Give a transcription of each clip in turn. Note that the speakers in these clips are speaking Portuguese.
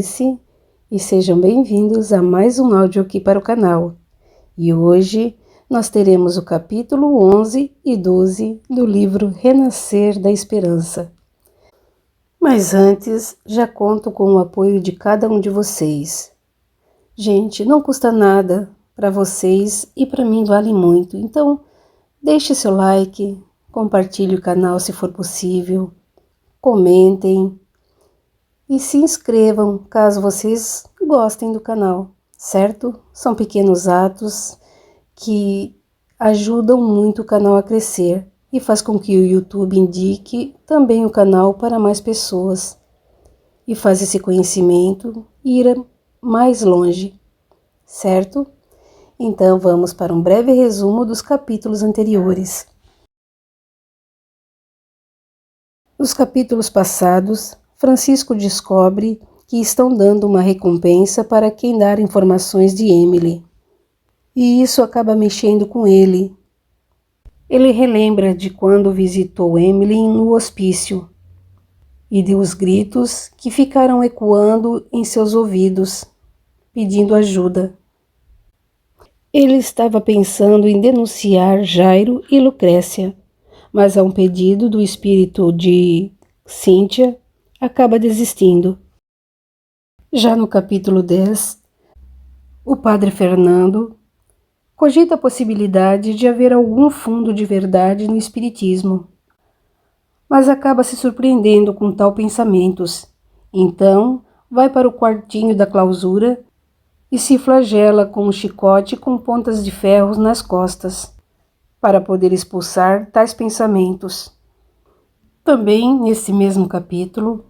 Alice e sejam bem-vindos a mais um áudio aqui para o canal. E hoje nós teremos o capítulo 11 e 12 do livro Renascer da Esperança. Mas antes, já conto com o apoio de cada um de vocês. Gente, não custa nada para vocês e para mim vale muito. Então, deixe seu like, compartilhe o canal se for possível, comentem e se inscrevam caso vocês gostem do canal, certo? São pequenos atos que ajudam muito o canal a crescer e faz com que o YouTube indique também o canal para mais pessoas e faz esse conhecimento ir mais longe, certo? Então vamos para um breve resumo dos capítulos anteriores. Nos capítulos passados, Francisco descobre que estão dando uma recompensa para quem dar informações de Emily. E isso acaba mexendo com ele. Ele relembra de quando visitou Emily no hospício e de os gritos que ficaram ecoando em seus ouvidos, pedindo ajuda. Ele estava pensando em denunciar Jairo e Lucrécia, mas a um pedido do espírito de Cíntia, acaba desistindo. Já no capítulo 10, o padre Fernando cogita a possibilidade de haver algum fundo de verdade no espiritismo, mas acaba se surpreendendo com tal pensamentos. Então, vai para o quartinho da clausura e se flagela com um chicote com pontas de ferros nas costas, para poder expulsar tais pensamentos. Também, nesse mesmo capítulo,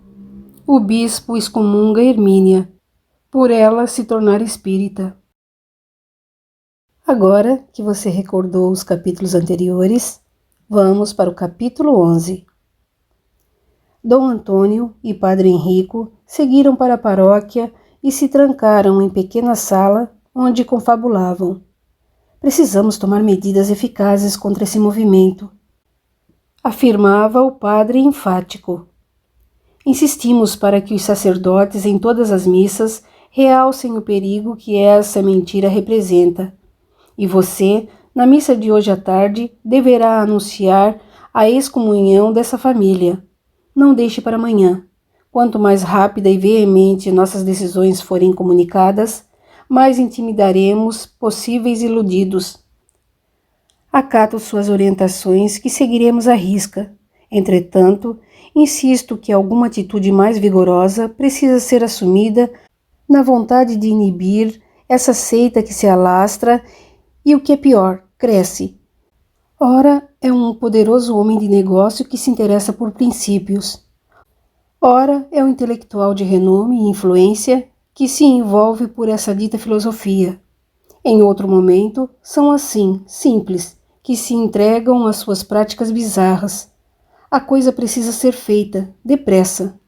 o bispo excomunga Hermínia, por ela se tornar espírita. Agora que você recordou os capítulos anteriores, vamos para o capítulo 11. Dom Antônio e Padre Henrico seguiram para a paróquia e se trancaram em pequena sala onde confabulavam. Precisamos tomar medidas eficazes contra esse movimento, afirmava o padre enfático. Insistimos para que os sacerdotes em todas as missas realcem o perigo que essa mentira representa. E você, na missa de hoje à tarde, deverá anunciar a excomunhão dessa família. Não deixe para amanhã. Quanto mais rápida e veemente nossas decisões forem comunicadas, mais intimidaremos possíveis iludidos. Acato suas orientações que seguiremos à risca. Entretanto, insisto que alguma atitude mais vigorosa precisa ser assumida na vontade de inibir essa seita que se alastra e, o que é pior, cresce. Ora, é um poderoso homem de negócio que se interessa por princípios. Ora, é um intelectual de renome e influência que se envolve por essa dita filosofia. Em outro momento, são assim, simples, que se entregam às suas práticas bizarras. A coisa precisa ser feita, depressa.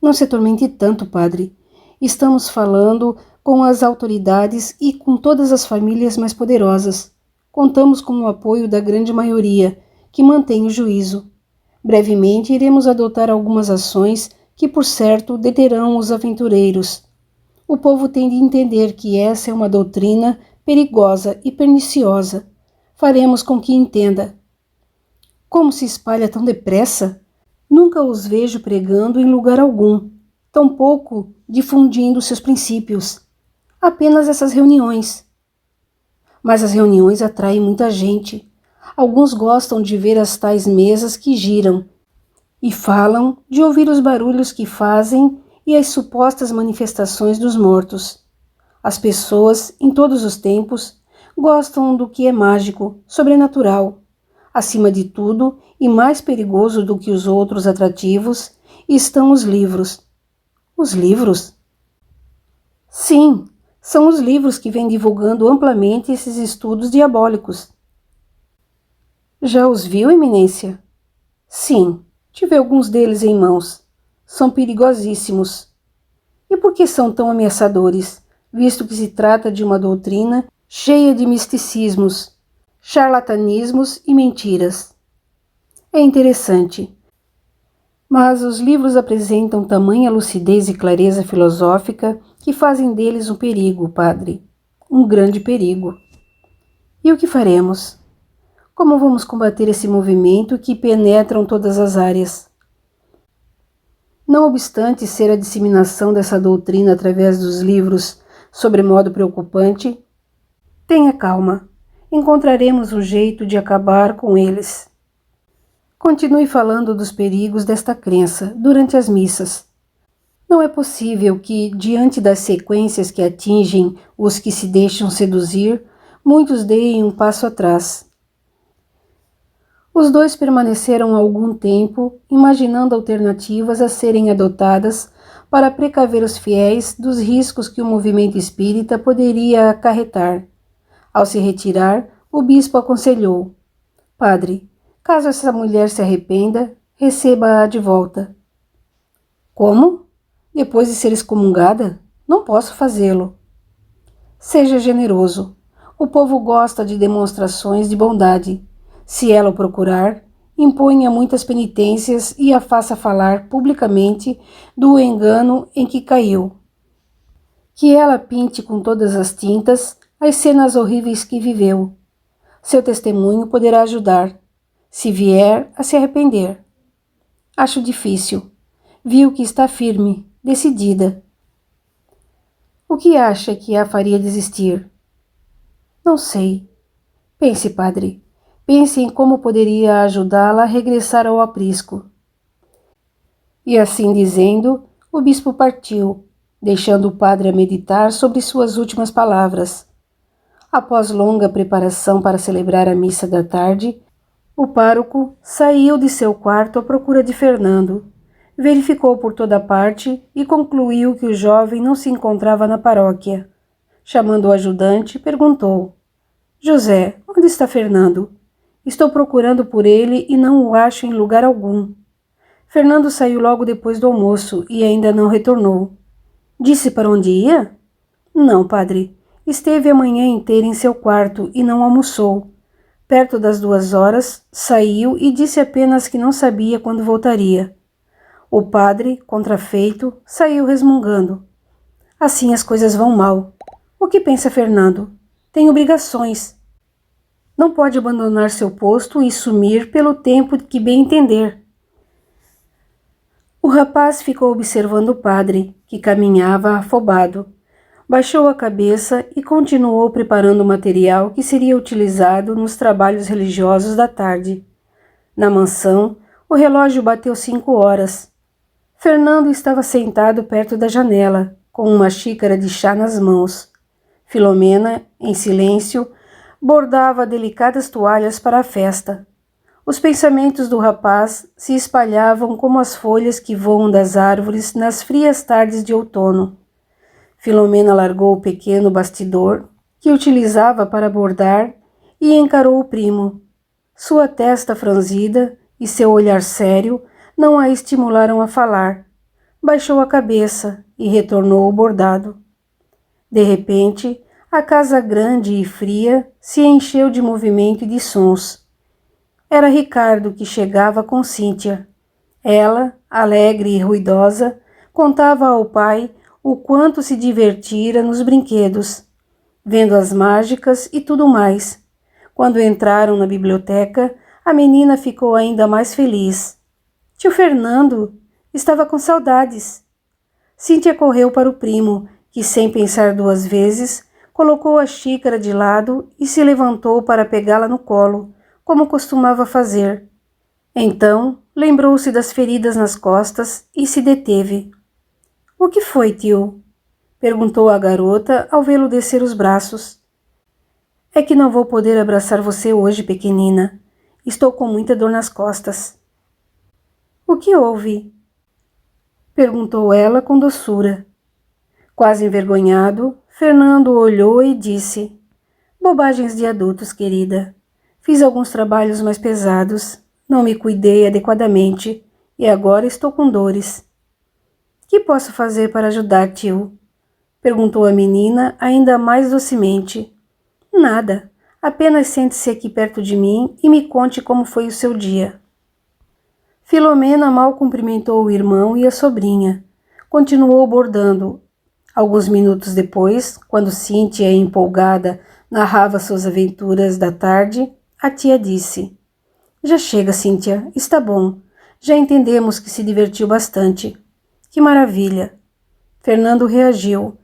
Não se atormente tanto, padre. Estamos falando com as autoridades e com todas as famílias mais poderosas. Contamos com o apoio da grande maioria, que mantém o juízo. Brevemente iremos adotar algumas ações que, por certo, deterão os aventureiros. O povo tem de entender que essa é uma doutrina perigosa e perniciosa. Faremos com que entenda. Como se espalha tão depressa? Nunca os vejo pregando em lugar algum, tampouco difundindo seus princípios. Apenas essas reuniões. Mas as reuniões atraem muita gente. Alguns gostam de ver as tais mesas que giram e falam de ouvir os barulhos que fazem e as supostas manifestações dos mortos. As pessoas, em todos os tempos, gostam do que é mágico, sobrenatural. Acima de tudo, e mais perigoso do que os outros atrativos, estão os livros. Os livros? Sim, são os livros que vêm divulgando amplamente esses estudos diabólicos. Já os viu, Eminência? Sim, tive alguns deles em mãos. São perigosíssimos. E por que são tão ameaçadores, visto que se trata de uma doutrina cheia de misticismos, charlatanismos e mentiras? É interessante. Mas os livros apresentam tamanha lucidez e clareza filosófica que fazem deles um perigo, padre. Um grande perigo. E o que faremos? Como vamos combater esse movimento que penetra todas as áreas? Não obstante ser a disseminação dessa doutrina através dos livros sobremodo preocupante, tenha calma. Encontraremos um jeito de acabar com eles. Continue falando dos perigos desta crença durante as missas. Não é possível que, diante das sequências que atingem os que se deixam seduzir, muitos deem um passo atrás. Os dois permaneceram algum tempo, imaginando alternativas a serem adotadas para precaver os fiéis dos riscos que o movimento espírita poderia acarretar. Ao se retirar, o bispo aconselhou: Padre, caso essa mulher se arrependa, receba-a de volta. Como? Depois de ser excomungada? Não posso fazê-lo. Seja generoso. O povo gosta de demonstrações de bondade. Se ela o procurar, imponha muitas penitências e a faça falar publicamente do engano em que caiu. Que ela pinte com todas as tintas as cenas horríveis que viveu. Seu testemunho poderá ajudar, se vier a se arrepender. Acho difícil. Viu que está firme, decidida. O que acha que a faria desistir? Não sei. Pense, padre. Pense em como poderia ajudá-la a regressar ao aprisco. E assim dizendo, o bispo partiu, deixando o padre a meditar sobre suas últimas palavras. Após longa preparação para celebrar a missa da tarde, o pároco saiu de seu quarto à procura de Fernando. Verificou por toda parte e concluiu que o jovem não se encontrava na paróquia. Chamando o ajudante, perguntou: José, onde está Fernando? Estou procurando por ele e não o acho em lugar algum. Fernando saiu logo depois do almoço e ainda não retornou. Disse para onde ia? Não, padre. Esteve a manhã inteira em seu quarto e não almoçou. Perto das 2 horas, saiu e disse apenas que não sabia quando voltaria. O padre, contrafeito, saiu resmungando. Assim as coisas vão mal. O que pensa Fernando? Tem obrigações. Não pode abandonar seu posto e sumir pelo tempo que bem entender. O rapaz ficou observando o padre, que caminhava afobado. Baixou a cabeça e continuou preparando o material que seria utilizado nos trabalhos religiosos da tarde. Na mansão, o relógio bateu 5 horas. Fernando estava sentado perto da janela, com uma xícara de chá nas mãos. Filomena, em silêncio, bordava delicadas toalhas para a festa. Os pensamentos do rapaz se espalhavam como as folhas que voam das árvores nas frias tardes de outono. Filomena largou o pequeno bastidor que utilizava para bordar e encarou o primo. Sua testa franzida e seu olhar sério não a estimularam a falar. Baixou a cabeça e retornou ao bordado. De repente, a casa grande e fria se encheu de movimento e de sons. Era Ricardo que chegava com Cíntia. Ela, alegre e ruidosa, contava ao pai o quanto se divertira nos brinquedos, vendo as mágicas e tudo mais. Quando entraram na biblioteca, a menina ficou ainda mais feliz. Tio Fernando estava com saudades. Cíntia correu para o primo, que sem pensar 2 vezes, colocou a xícara de lado e se levantou para pegá-la no colo, como costumava fazer. Então, lembrou-se das feridas nas costas e se deteve. — O que foi, tio? Perguntou a garota ao vê-lo descer os braços. — É que não vou poder abraçar você hoje, pequenina. Estou com muita dor nas costas. — O que houve? Perguntou ela com doçura. Quase envergonhado, Fernando olhou e disse: Bobagens de adultos, querida. Fiz alguns trabalhos mais pesados, não me cuidei adequadamente e agora estou com dores. Que posso fazer para ajudar, tio? Perguntou a menina ainda mais docemente. Nada, apenas sente-se aqui perto de mim e me conte como foi o seu dia. Filomena mal cumprimentou o irmão e a sobrinha. Continuou bordando. Alguns minutos depois, quando Cíntia, empolgada, narrava suas aventuras da tarde, a tia disse: Já chega, Cíntia, está bom. Já entendemos que se divertiu bastante. Que maravilha! Fernando reagiu.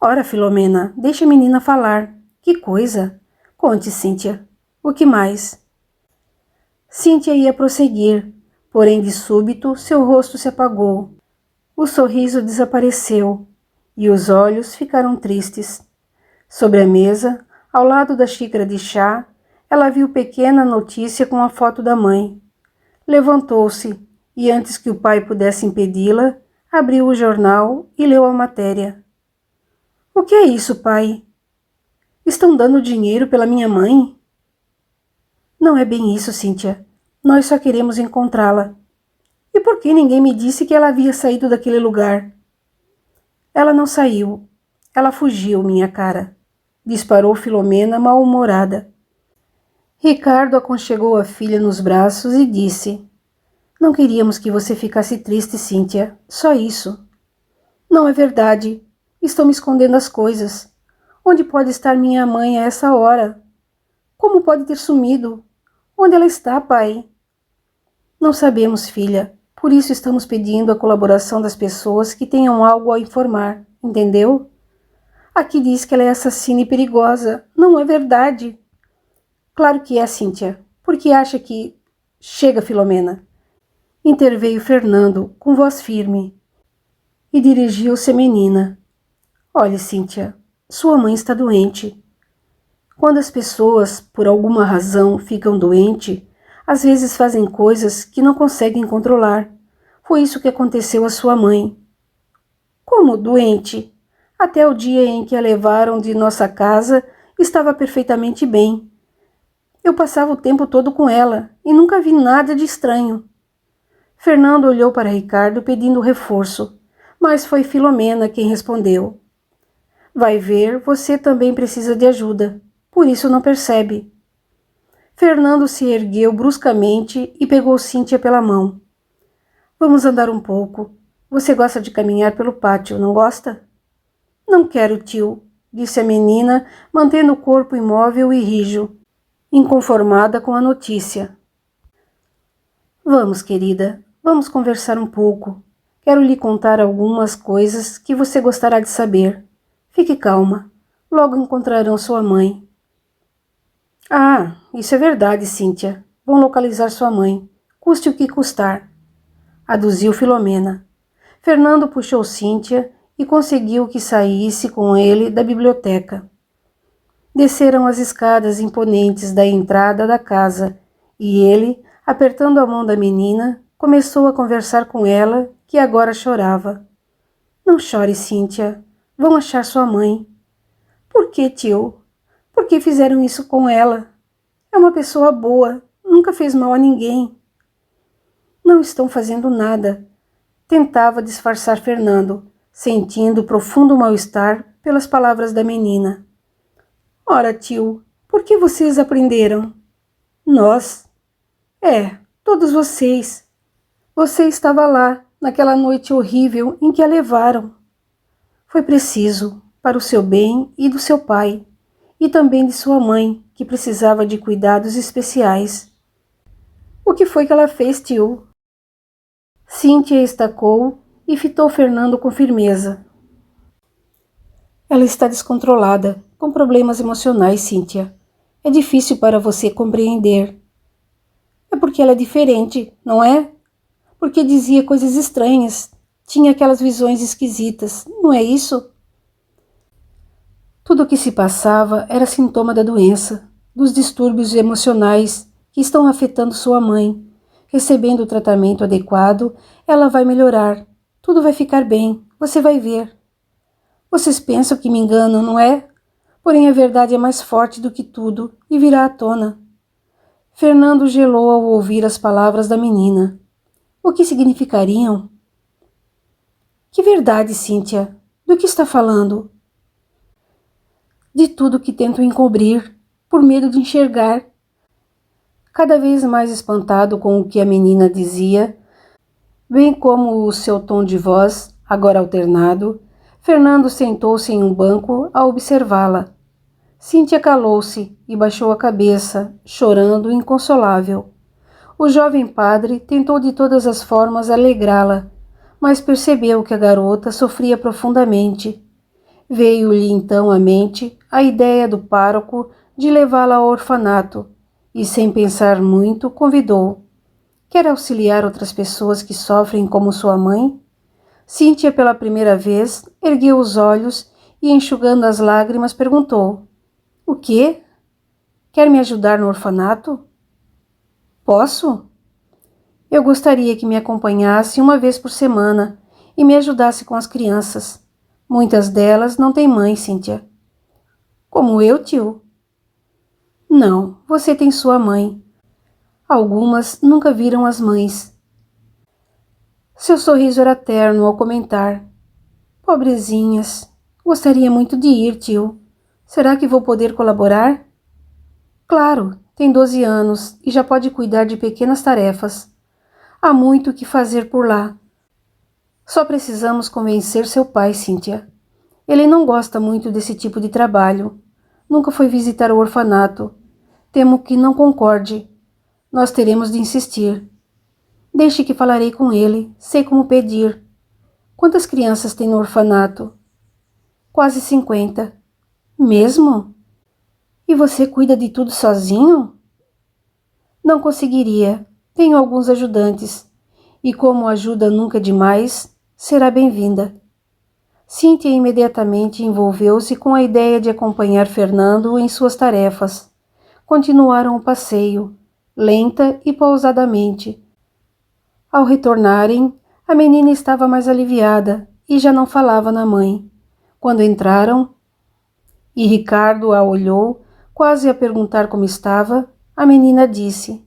Ora, Filomena, deixe a menina falar. Que coisa! Conte, Cíntia. O que mais? Cíntia ia prosseguir, porém de súbito seu rosto se apagou. O sorriso desapareceu e os olhos ficaram tristes. Sobre a mesa, ao lado da xícara de chá, ela viu pequena notícia com a foto da mãe. Levantou-se e, antes que o pai pudesse impedi-la, abriu o jornal e leu a matéria. O que é isso, pai? Estão dando dinheiro pela minha mãe? Não é bem isso, Cíntia. Nós só queremos encontrá-la. E por que ninguém me disse que ela havia saído daquele lugar? Ela não saiu. Ela fugiu, minha cara. Disparou Filomena mal-humorada. Ricardo aconchegou a filha nos braços e disse: Não queríamos que você ficasse triste, Cíntia. Só isso. Não é verdade. Estou me escondendo as coisas. Onde pode estar minha mãe a essa hora? Como pode ter sumido? Onde ela está, pai? Não sabemos, filha. Por isso estamos pedindo a colaboração das pessoas que tenham algo a informar, entendeu? Aqui diz que ela é assassina e perigosa. Não é verdade. Claro que é, Cíntia. Por que acha que... Chega, Filomena. Interveio Fernando, com voz firme, e dirigiu-se à menina. Olhe, Cíntia, sua mãe está doente. Quando as pessoas, por alguma razão, ficam doentes, às vezes fazem coisas que não conseguem controlar. Foi isso que aconteceu à sua mãe. Como doente? Até o dia em que a levaram de nossa casa, estava perfeitamente bem. Eu passava o tempo todo com ela e nunca vi nada de estranho. Fernando olhou para Ricardo pedindo reforço, mas foi Filomena quem respondeu. Vai ver, você também precisa de ajuda, por isso não percebe. Fernando se ergueu bruscamente e pegou Cíntia pela mão. Vamos andar um pouco. Você gosta de caminhar pelo pátio, não gosta? Não quero, tio, disse a menina, mantendo o corpo imóvel e rijo, inconformada com a notícia. Vamos, querida, vamos conversar um pouco. Quero lhe contar algumas coisas que você gostará de saber. Fique calma. Logo encontrarão sua mãe. Ah, isso é verdade, Cíntia. Vão localizar sua mãe. Custe o que custar. Aduziu Filomena. Fernando puxou Cíntia e conseguiu que saísse com ele da biblioteca. Desceram as escadas imponentes da entrada da casa e ele, apertando a mão da menina, começou a conversar com ela, que agora chorava. Não chore, Cíntia. Vão achar sua mãe. Por que, tio? Por que fizeram isso com ela? É uma pessoa boa, nunca fez mal a ninguém. Não estão fazendo nada. Tentava disfarçar Fernando, sentindo profundo mal-estar pelas palavras da menina. Ora, tio, por que vocês aprenderam? Nós? Todos vocês. Você estava lá, naquela noite horrível em que a levaram. Foi preciso, para o seu bem e do seu pai, e também de sua mãe, que precisava de cuidados especiais. O que foi que ela fez, tio? Cíntia estacou e fitou Fernando com firmeza. Ela está descontrolada, com problemas emocionais, Cíntia. É difícil para você compreender. É porque ela é diferente, não é? Porque dizia coisas estranhas, tinha aquelas visões esquisitas, não é isso? Tudo o que se passava era sintoma da doença, dos distúrbios emocionais que estão afetando sua mãe. Recebendo o tratamento adequado, ela vai melhorar. Tudo vai ficar bem, você vai ver. Vocês pensam que me enganam, não é? Porém a verdade é mais forte do que tudo e virá à tona. Fernando gelou ao ouvir as palavras da menina. O que significariam? Que verdade, Cíntia? Do que está falando? De tudo que tento encobrir, por medo de enxergar. Cada vez mais espantado com o que a menina dizia, bem como o seu tom de voz, agora alternado, Fernando sentou-se em um banco a observá-la. Cíntia calou-se e baixou a cabeça, chorando inconsolável. O jovem padre tentou de todas as formas alegrá-la, mas percebeu que a garota sofria profundamente. Veio-lhe então à mente a ideia do pároco de levá-la ao orfanato e, sem pensar muito, convidou. Quer auxiliar outras pessoas que sofrem como sua mãe? Cíntia, pela primeira vez, ergueu os olhos e, enxugando as lágrimas, perguntou: O quê? Quer me ajudar no orfanato? Posso? Eu gostaria que me acompanhasse uma vez por semana e me ajudasse com as crianças. Muitas delas não têm mãe, Cíntia. Como eu, tio? Não, você tem sua mãe. Algumas nunca viram as mães. Seu sorriso era terno ao comentar. Pobrezinhas, gostaria muito de ir, tio. Será que vou poder colaborar? Claro, tem 12 anos e já pode cuidar de pequenas tarefas. Há muito o que fazer por lá. Só precisamos convencer seu pai, Cíntia. Ele não gosta muito desse tipo de trabalho. Nunca foi visitar o orfanato. Temo que não concorde. Nós teremos de insistir. Deixe que falarei com ele. Sei como pedir. Quantas crianças tem no orfanato? Quase 50. Mesmo? E você cuida de tudo sozinho? Não conseguiria. Tenho alguns ajudantes. E como ajuda nunca é demais, será bem-vinda. Cíntia imediatamente envolveu-se com a ideia de acompanhar Fernando em suas tarefas. Continuaram o passeio, lenta e pausadamente. Ao retornarem, a menina estava mais aliviada e já não falava na mãe. Quando entraram e Ricardo a olhou, quase a perguntar como estava, a menina disse: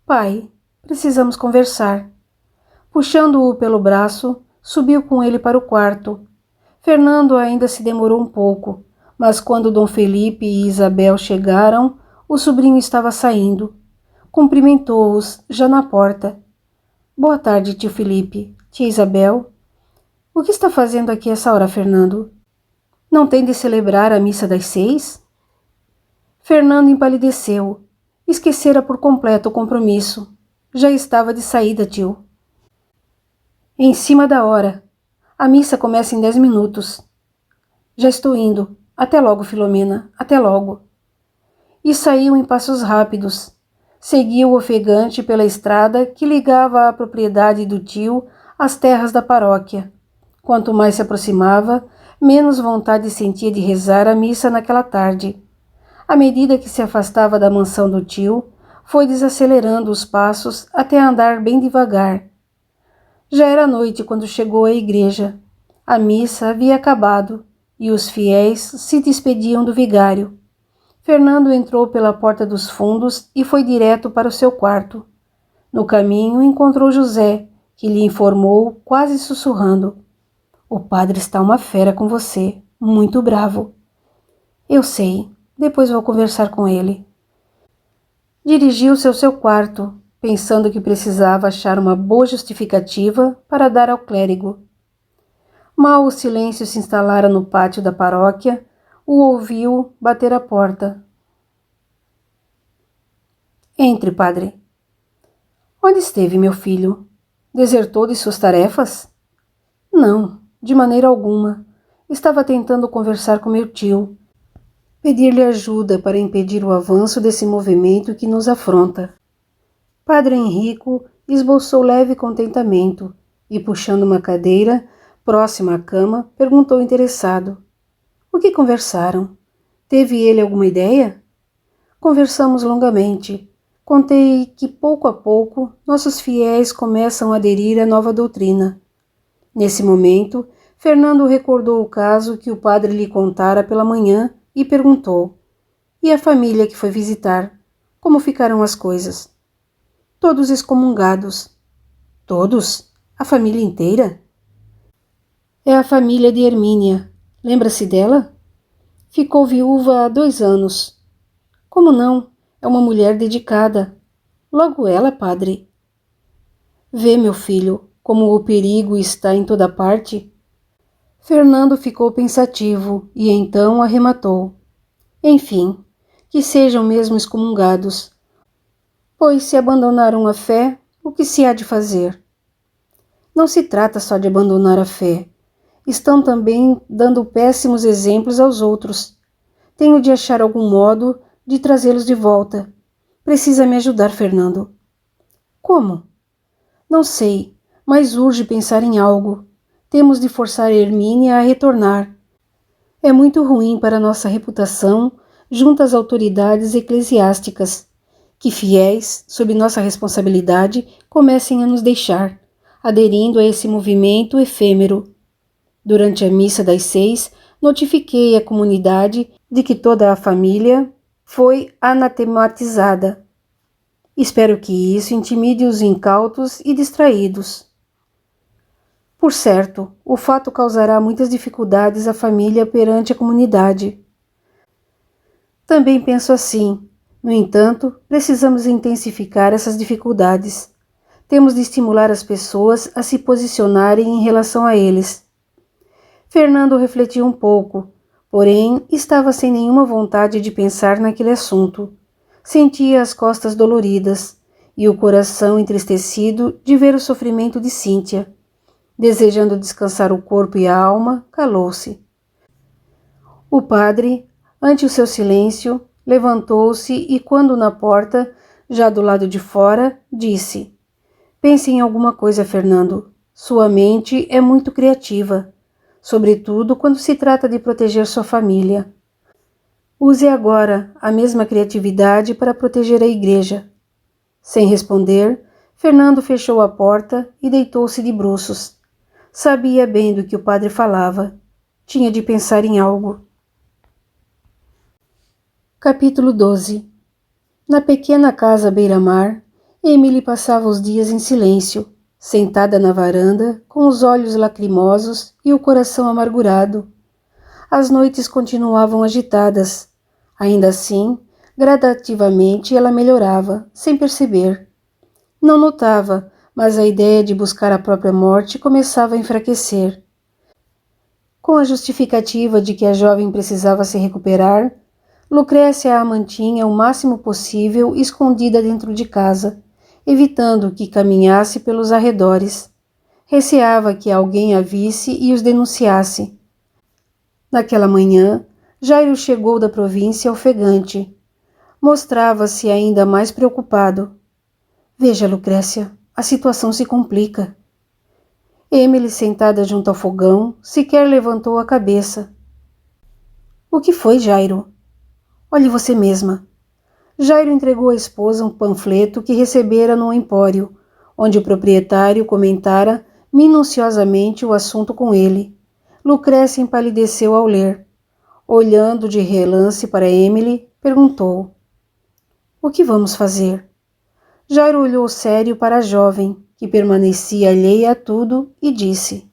Pai, precisamos conversar. Puxando-o pelo braço, subiu com ele para o quarto. Fernando ainda se demorou um pouco, mas quando Dom Felipe e Isabel chegaram, o sobrinho estava saindo. Cumprimentou-os, já na porta. Boa tarde, tio Felipe. Tia Isabel. O que está fazendo aqui essa hora, Fernando? Não tem de celebrar a missa das 6? Fernando empalideceu. Esquecera por completo o compromisso. Já estava de saída, tio. Em cima da hora. A missa começa em 10 minutos. Já estou indo. Até logo, Filomena. Até logo. E saiu em passos rápidos. Seguiu ofegante pela estrada que ligava a propriedade do tio às terras da paróquia. Quanto mais se aproximava, menos vontade sentia de rezar a missa naquela tarde. À medida que se afastava da mansão do tio, foi desacelerando os passos até andar bem devagar. Já era noite quando chegou à igreja. A missa havia acabado e os fiéis se despediam do vigário. Fernando entrou pela porta dos fundos e foi direto para o seu quarto. No caminho encontrou José, que lhe informou, quase sussurrando: O padre está uma fera com você, muito bravo. Eu sei, depois vou conversar com ele. Dirigiu-se ao seu quarto, pensando que precisava achar uma boa justificativa para dar ao clérigo. Mal o silêncio se instalara no pátio da paróquia, o ouviu bater à porta. Entre, padre. Onde esteve, meu filho? Desertou de suas tarefas? Não, de maneira alguma. Estava tentando conversar com meu tio, pedir-lhe ajuda para impedir o avanço desse movimento que nos afronta. Padre Henrico esboçou leve contentamento e, puxando uma cadeira próxima à cama, perguntou interessado: O que conversaram? Teve ele alguma ideia? Conversamos longamente. Contei que, pouco a pouco, nossos fiéis começam a aderir à nova doutrina. Nesse momento, Fernando recordou o caso que o padre lhe contara pela manhã e perguntou: E a família que foi visitar? Como ficaram as coisas? Todos excomungados. Todos? A família inteira? É a família de Hermínia. Lembra-se dela? Ficou viúva há 2 anos. Como não? É uma mulher dedicada. Logo ela, padre. Vê, meu filho, como o perigo está em toda parte. Fernando ficou pensativo e então arrematou. Enfim, que sejam mesmo excomungados, pois se abandonaram a fé, o que se há de fazer? Não se trata só de abandonar a fé. Estão também dando péssimos exemplos aos outros. Tenho de achar algum modo de trazê-los de volta. Precisa me ajudar, Fernando. Como? Não sei, mas urge pensar em algo. Temos de forçar Hermínia a retornar. É muito ruim para nossa reputação junto às autoridades eclesiásticas, que fiéis, sob nossa responsabilidade, comecem a nos deixar, aderindo a esse movimento efêmero. Durante a missa das 6, notifiquei a comunidade de que toda a família foi anatematizada. Espero que isso intimide os incautos e distraídos. Por certo, o fato causará muitas dificuldades à família perante a comunidade. Também penso assim. No entanto, precisamos intensificar essas dificuldades. Temos de estimular as pessoas a se posicionarem em relação a eles. Fernando refletiu um pouco, porém estava sem nenhuma vontade de pensar naquele assunto. Sentia as costas doloridas e o coração entristecido de ver o sofrimento de Cíntia. Desejando descansar o corpo e a alma, calou-se. O padre, ante o seu silêncio, levantou-se e, quando na porta, já do lado de fora, disse: Pense em alguma coisa, Fernando. Sua mente é muito criativa, sobretudo quando se trata de proteger sua família. Use agora a mesma criatividade para proteger a igreja. Sem responder, Fernando fechou a porta e deitou-se de bruços. Sabia bem do que o padre falava. Tinha de pensar em algo. Capítulo 12. Na pequena casa à beira-mar, Emily passava os dias em silêncio, sentada na varanda, com os olhos lacrimosos e o coração amargurado. As noites continuavam agitadas. Ainda assim, gradativamente ela melhorava, sem perceber. Não notava, mas a ideia de buscar a própria morte começava a enfraquecer. Com a justificativa de que a jovem precisava se recuperar, Lucrécia a mantinha o máximo possível escondida dentro de casa, evitando que caminhasse pelos arredores. Receava que alguém a visse e os denunciasse. Naquela manhã, Jairo chegou da província ofegante. Mostrava-se ainda mais preocupado. Veja, Lucrécia, a situação se complica. Emily, sentada junto ao fogão, sequer levantou a cabeça. O que foi, Jairo? Olhe você mesma. Jairo entregou à esposa um panfleto que recebera no empório, onde o proprietário comentara minuciosamente o assunto com ele. Lucrécia empalideceu ao ler. Olhando de relance para Emily, perguntou: O que vamos fazer? Jairo olhou sério para a jovem, que permanecia alheia a tudo, e disse: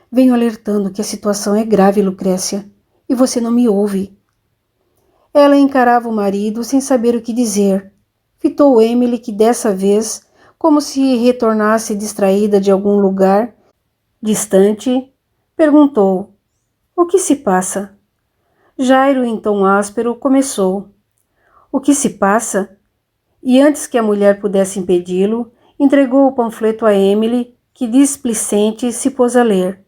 Venho alertando que a situação é grave, Lucrécia, e você não me ouve. Ela encarava o marido sem saber o que dizer. Fitou Emily que dessa vez, como se retornasse distraída de algum lugar distante, perguntou: O que se passa? Jairo, em tom áspero, começou: O que se passa? E antes que a mulher pudesse impedi-lo, entregou o panfleto a Emily, que displicente se pôs a ler.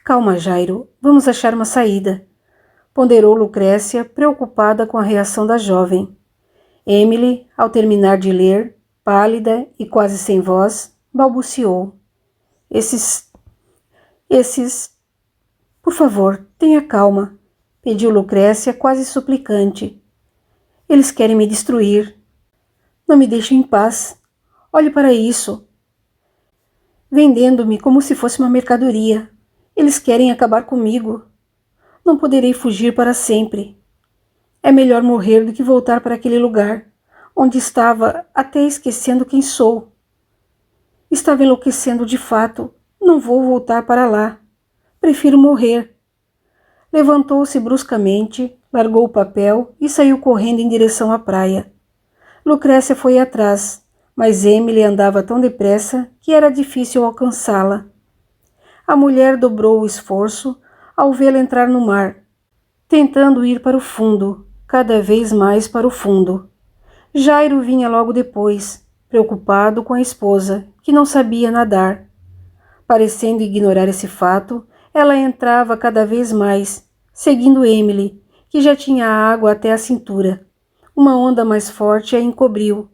Calma, Jairo, vamos achar uma saída, ponderou Lucrécia, preocupada com a reação da jovem. Emily, ao terminar de ler, pálida e quase sem voz, balbuciou: Esses... Por favor, tenha calma, pediu Lucrécia, quase suplicante. Eles querem me destruir. Não me deixem em paz. Olhe para isso. Vendendo-me como se fosse uma mercadoria. Eles querem acabar comigo. Não poderei fugir para sempre. É melhor morrer do que voltar para aquele lugar, onde estava até esquecendo quem sou. Estava enlouquecendo de fato. Não vou voltar para lá. Prefiro morrer. Levantou-se bruscamente, largou o papel e saiu correndo em direção à praia. Lucrécia foi atrás, mas Emily andava tão depressa que era difícil alcançá-la. A mulher dobrou o esforço ao vê-la entrar no mar, tentando ir para o fundo, cada vez mais para o fundo. Jairo vinha logo depois, preocupado com a esposa, que não sabia nadar. Parecendo ignorar esse fato, ela entrava cada vez mais, seguindo Emily, que já tinha água até a cintura. Uma onda mais forte a encobriu.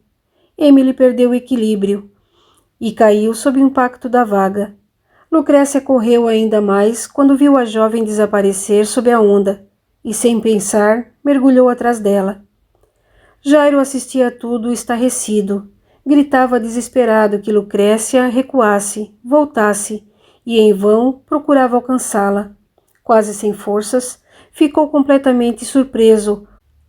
Emily perdeu o equilíbrio e caiu sob o impacto da vaga. Lucrécia correu ainda mais quando viu a jovem desaparecer sob a onda e, sem pensar, mergulhou atrás dela. Jairo assistia a tudo estarrecido. Gritava desesperado que Lucrécia recuasse, voltasse, e em vão procurava alcançá-la. Quase sem forças, ficou completamente surpreso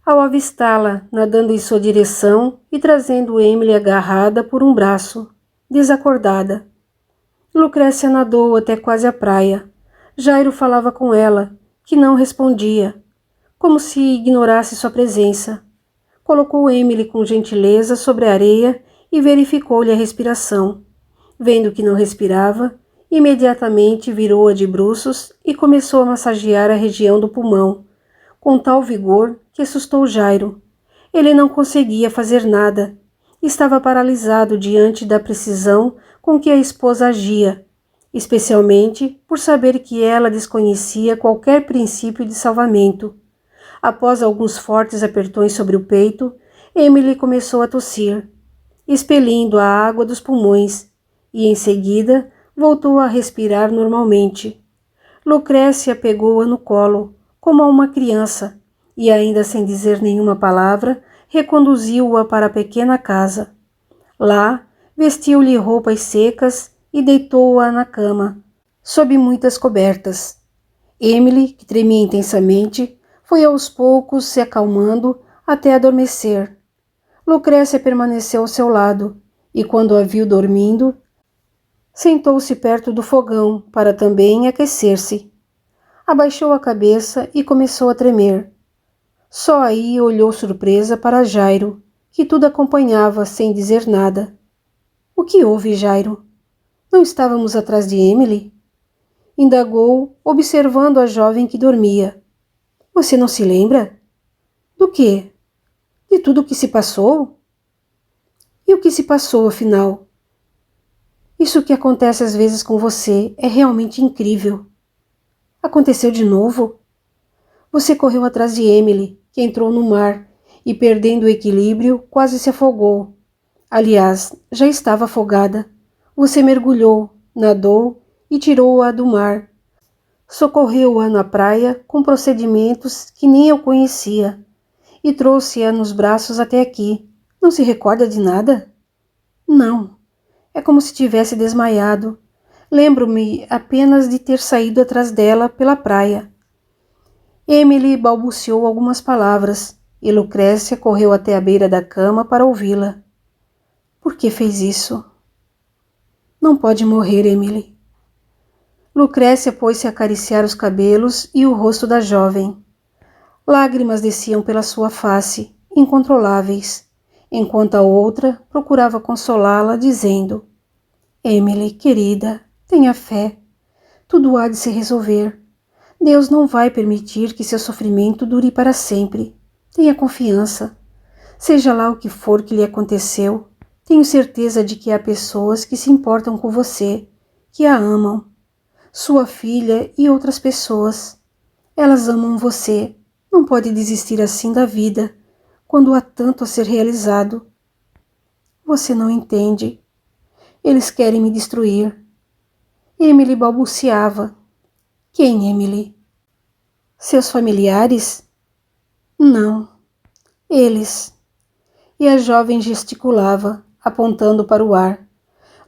ao avistá-la nadando em sua direção e trazendo Emily agarrada por um braço, desacordada. Lucrécia nadou até quase a praia. Jairo falava com ela, que não respondia, como se ignorasse sua presença. Colocou Emily com gentileza sobre a areia e verificou-lhe a respiração. Vendo que não respirava, imediatamente virou-a de bruços e começou a massagear a região do pulmão, com tal vigor que assustou Jairo. Ele não conseguia fazer nada. Estava paralisado diante da precisão com que a esposa agia, especialmente por saber que ela desconhecia qualquer princípio de salvamento. Após alguns fortes apertões sobre o peito, Emily começou a tossir, expelindo a água dos pulmões, e em seguida voltou a respirar normalmente. Lucrécia pegou-a no colo, como a uma criança, e ainda sem dizer nenhuma palavra, reconduziu-a para a pequena casa. Lá, vestiu-lhe roupas secas e deitou-a na cama, sob muitas cobertas. Emily, que tremia intensamente, foi aos poucos se acalmando até adormecer. Lucrécia permaneceu ao seu lado, e quando a viu dormindo, sentou-se perto do fogão para também aquecer-se. Abaixou a cabeça e começou a tremer. Só aí olhou surpresa para Jairo, que tudo acompanhava sem dizer nada. — O que houve, Jairo? Não estávamos atrás de Emily? Indagou, observando a jovem que dormia. — Você não se lembra? — Do quê? De tudo o que se passou? — E o que se passou, afinal? — Isso que acontece às vezes com você é realmente incrível. — Aconteceu de novo? Você correu atrás de Emily, que entrou no mar, e perdendo o equilíbrio, quase se afogou. Aliás, já estava afogada. Você mergulhou, nadou e tirou-a do mar. Socorreu-a na praia com procedimentos que nem eu conhecia e trouxe-a nos braços até aqui. Não se recorda de nada? Não. É como se tivesse desmaiado. Lembro-me apenas de ter saído atrás dela pela praia. Emily balbuciou algumas palavras e Lucrécia correu até a beira da cama para ouvi-la. Por que fez isso? Não pode morrer, Emily. Lucrécia pôs-se a acariciar os cabelos e o rosto da jovem. Lágrimas desciam pela sua face, incontroláveis, enquanto a outra procurava consolá-la, dizendo: Emily, querida, tenha fé. Tudo há de se resolver. Deus não vai permitir que seu sofrimento dure para sempre. Tenha confiança. Seja lá o que for que lhe aconteceu, tenho certeza de que há pessoas que se importam com você, que a amam. Sua filha e outras pessoas. Elas amam você. Não pode desistir assim da vida, quando há tanto a ser realizado. Você não entende. Eles querem me destruir. Emily balbuciava. Quem, Emily? Seus familiares? Não. Eles. E a jovem gesticulava, apontando para o ar.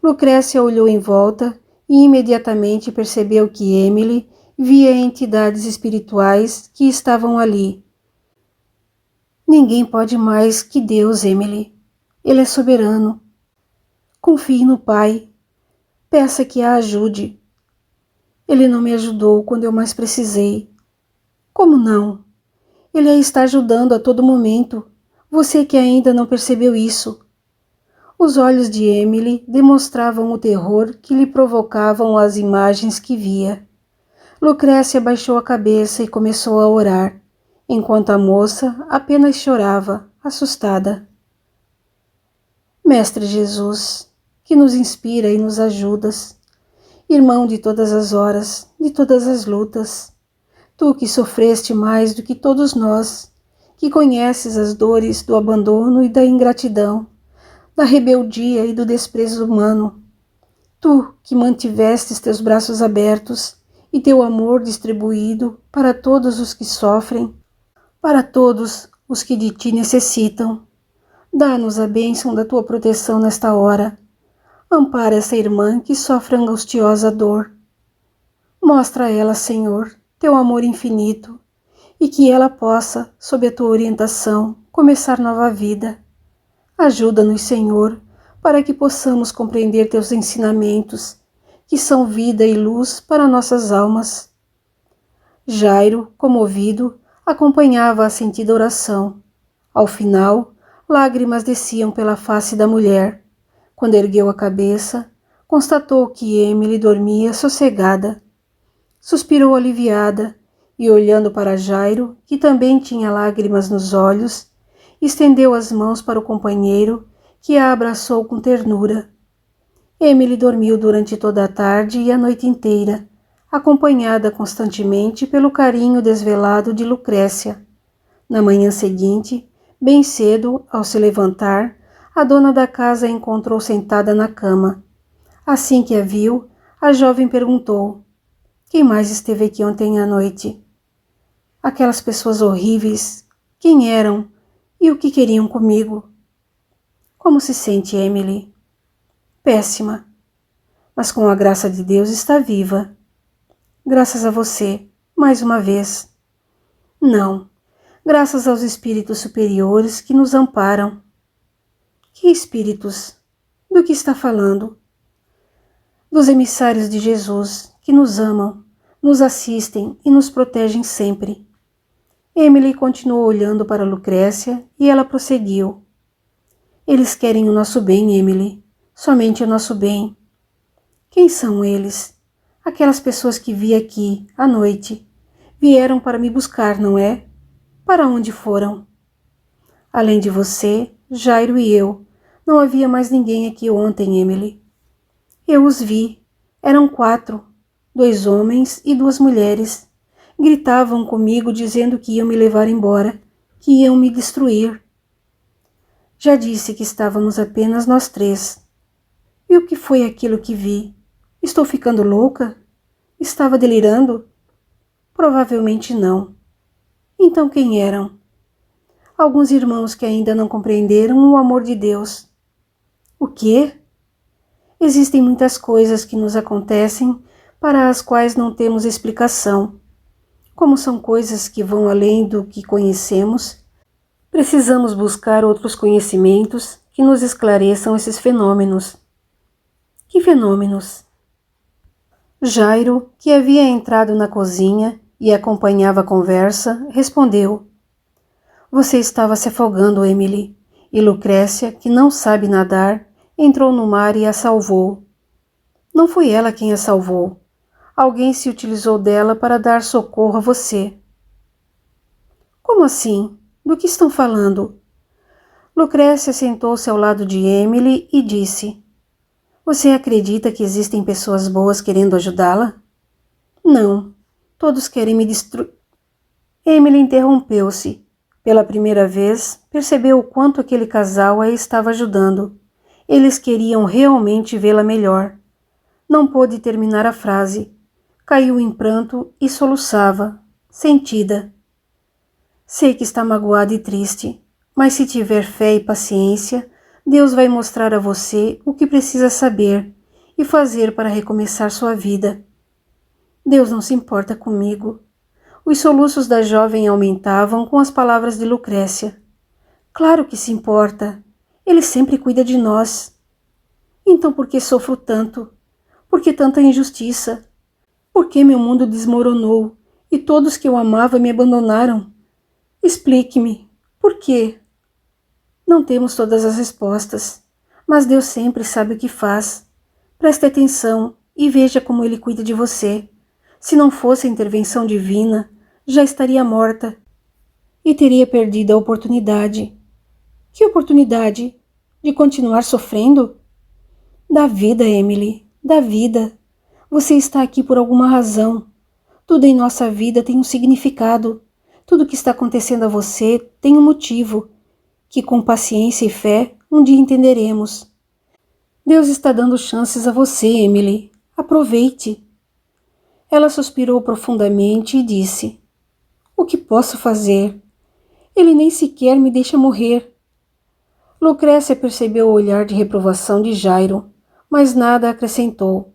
Lucrécia olhou em volta e imediatamente percebeu que Emily via entidades espirituais que estavam ali. Ninguém pode mais que Deus, Emily. Ele é soberano. Confie no Pai. Peça que a ajude. Ele não me ajudou quando eu mais precisei. Como não? Ele a está ajudando a todo momento. Você que ainda não percebeu isso. Os olhos de Emily demonstravam o terror que lhe provocavam as imagens que via. Lucrécia baixou a cabeça e começou a orar, enquanto a moça apenas chorava, assustada. Mestre Jesus, que nos inspira e nos ajudas, irmão de todas as horas, de todas as lutas, tu que sofreste mais do que todos nós, que conheces as dores do abandono e da ingratidão, da rebeldia e do desprezo humano, tu que mantivestes teus braços abertos e teu amor distribuído para todos os que sofrem, para todos os que de ti necessitam. Dá-nos a bênção da tua proteção nesta hora. Ampara essa irmã que sofre angustiosa dor. Mostra a ela, Senhor, teu amor infinito e que ela possa, sob a tua orientação, começar nova vida. Ajuda-nos, Senhor, para que possamos compreender teus ensinamentos, que são vida e luz para nossas almas. Jairo, comovido, acompanhava a sentida oração. Ao final, lágrimas desciam pela face da mulher. Quando ergueu a cabeça, constatou que Emily dormia sossegada. Suspirou aliviada e, olhando para Jairo, que também tinha lágrimas nos olhos, estendeu as mãos para o companheiro, que a abraçou com ternura. Emily dormiu durante toda a tarde e a noite inteira, acompanhada constantemente pelo carinho desvelado de Lucrécia. Na manhã seguinte, bem cedo, ao se levantar, a dona da casa a encontrou sentada na cama. Assim que a viu, a jovem perguntou: quem mais esteve aqui ontem à noite? Aquelas pessoas horríveis, quem eram e o que queriam comigo? Como se sente, Emily? Péssima, mas com a graça de Deus está viva. Graças a você, mais uma vez. Não, graças aos espíritos superiores que nos amparam. Que espíritos? Do que está falando? Dos emissários de Jesus, que nos amam, nos assistem e nos protegem sempre. Emily continuou olhando para Lucrécia e ela prosseguiu. Eles querem o nosso bem, Emily, somente o nosso bem. Quem são eles? Aquelas pessoas que vi aqui, à noite. Vieram para me buscar, não é? Para onde foram? Além de você, Jairo e eu, não havia mais ninguém aqui ontem, Emily. Eu os vi. Eram 4, 2 homens e 2 mulheres. Gritavam comigo dizendo que iam me levar embora, que iam me destruir. Já disse que estávamos apenas nós 3. E o que foi aquilo que vi? Estou ficando louca? Estava delirando? Provavelmente não. Então quem eram? Alguns irmãos que ainda não compreenderam o amor de Deus. O quê? Existem muitas coisas que nos acontecem para as quais não temos explicação. Como são coisas que vão além do que conhecemos, precisamos buscar outros conhecimentos que nos esclareçam esses fenômenos. Que fenômenos? Jairo, que havia entrado na cozinha e acompanhava a conversa, respondeu: Você estava se afogando, Emily, e Lucrécia, que não sabe nadar, entrou no mar e a salvou. Não foi ela quem a salvou. Alguém se utilizou dela para dar socorro a você. Como assim? Do que estão falando? Lucrécia sentou-se ao lado de Emily e disse: Você acredita que existem pessoas boas querendo ajudá-la? Não, todos querem me destruir. Emily interrompeu-se. Pela primeira vez, percebeu o quanto aquele casal a estava ajudando. Eles queriam realmente vê-la melhor. Não pôde terminar a frase. Caiu em pranto e soluçava, sentida. Sei que está magoada e triste, mas se tiver fé e paciência, Deus vai mostrar a você o que precisa saber e fazer para recomeçar sua vida. Deus não se importa comigo. Os soluços da jovem aumentavam com as palavras de Lucrécia. Claro que se importa. Ele sempre cuida de nós. Então por que sofro tanto? Por que tanta injustiça? Por que meu mundo desmoronou e todos que eu amava me abandonaram? Explique-me. Por quê? Não temos todas as respostas, mas Deus sempre sabe o que faz. Preste atenção e veja como Ele cuida de você. Se não fosse a intervenção divina, já estaria morta e teria perdido a oportunidade. Que oportunidade? De continuar sofrendo? Da vida, Emily, da vida. Você está aqui por alguma razão. Tudo em nossa vida tem um significado. Tudo que está acontecendo a você tem um motivo, que com paciência e fé um dia entenderemos. Deus está dando chances a você, Emily. Aproveite. Ela suspirou profundamente e disse: O que posso fazer? Ele nem sequer me deixa morrer. Lucrécia percebeu o olhar de reprovação de Jairo, mas nada acrescentou.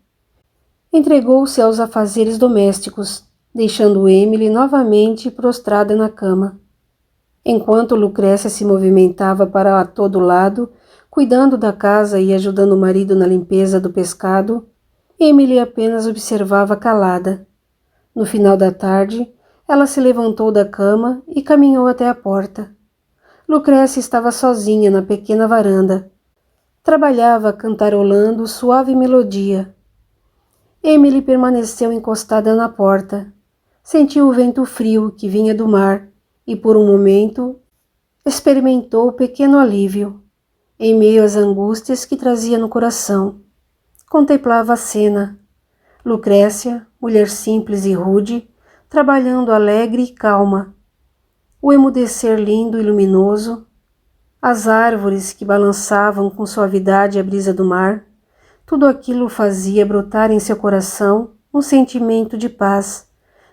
Entregou-se aos afazeres domésticos, deixando Emily novamente prostrada na cama. Enquanto Lucrécia se movimentava para todo lado, cuidando da casa e ajudando o marido na limpeza do pescado, Emily apenas observava calada. No final da tarde, ela se levantou da cama e caminhou até a porta. Lucrécia estava sozinha na pequena varanda. Trabalhava cantarolando suave melodia. Emily permaneceu encostada na porta. Sentiu o vento frio que vinha do mar e, por um momento, experimentou pequeno alívio, em meio às angústias que trazia no coração. Contemplava a cena. Lucrécia, mulher simples e rude, trabalhando alegre e calma. O emudecer lindo e luminoso, as árvores que balançavam com suavidade a brisa do mar, tudo aquilo fazia brotar em seu coração um sentimento de paz,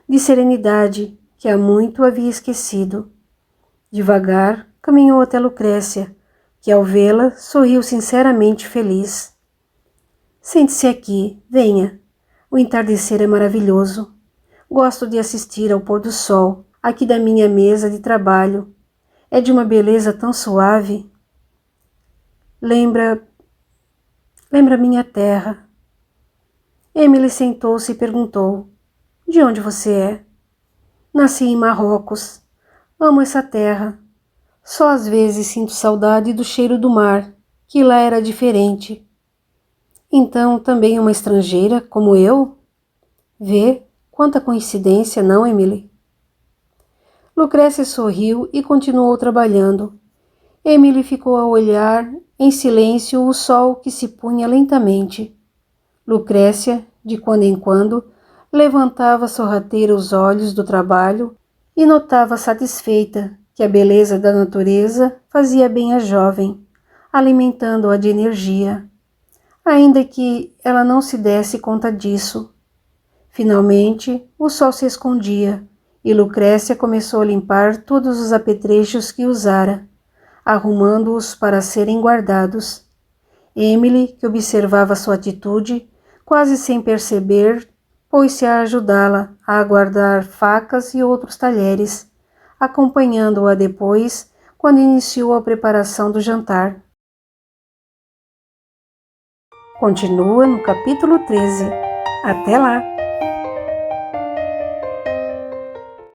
de serenidade que há muito havia esquecido. Devagar, caminhou até Lucrécia, que ao vê-la sorriu sinceramente feliz. Sente-se aqui, venha. O entardecer é maravilhoso. Gosto de assistir ao pôr do sol, aqui da minha mesa de trabalho. É de uma beleza tão suave. Lembra minha terra. Emily sentou-se e perguntou: De onde você é? Nasci em Marrocos. Amo essa terra. Só às vezes sinto saudade do cheiro do mar, que lá era diferente. Então também uma estrangeira, como eu? Vê, quanta coincidência, não, Emily? Lucrécia sorriu e continuou trabalhando. Emily ficou a olhar em silêncio o sol que se punha lentamente. Lucrécia, de quando em quando, levantava sorrateira os olhos do trabalho e notava satisfeita que a beleza da natureza fazia bem à jovem, alimentando-a de energia, ainda que ela não se desse conta disso. Finalmente, o sol se escondia e Lucrécia começou a limpar todos os apetrechos que usara, arrumando-os para serem guardados. Emily, que observava sua atitude, quase sem perceber, pôs-se a ajudá-la a guardar facas e outros talheres, acompanhando-a depois quando iniciou a preparação do jantar. Continua no capítulo 13. Até lá!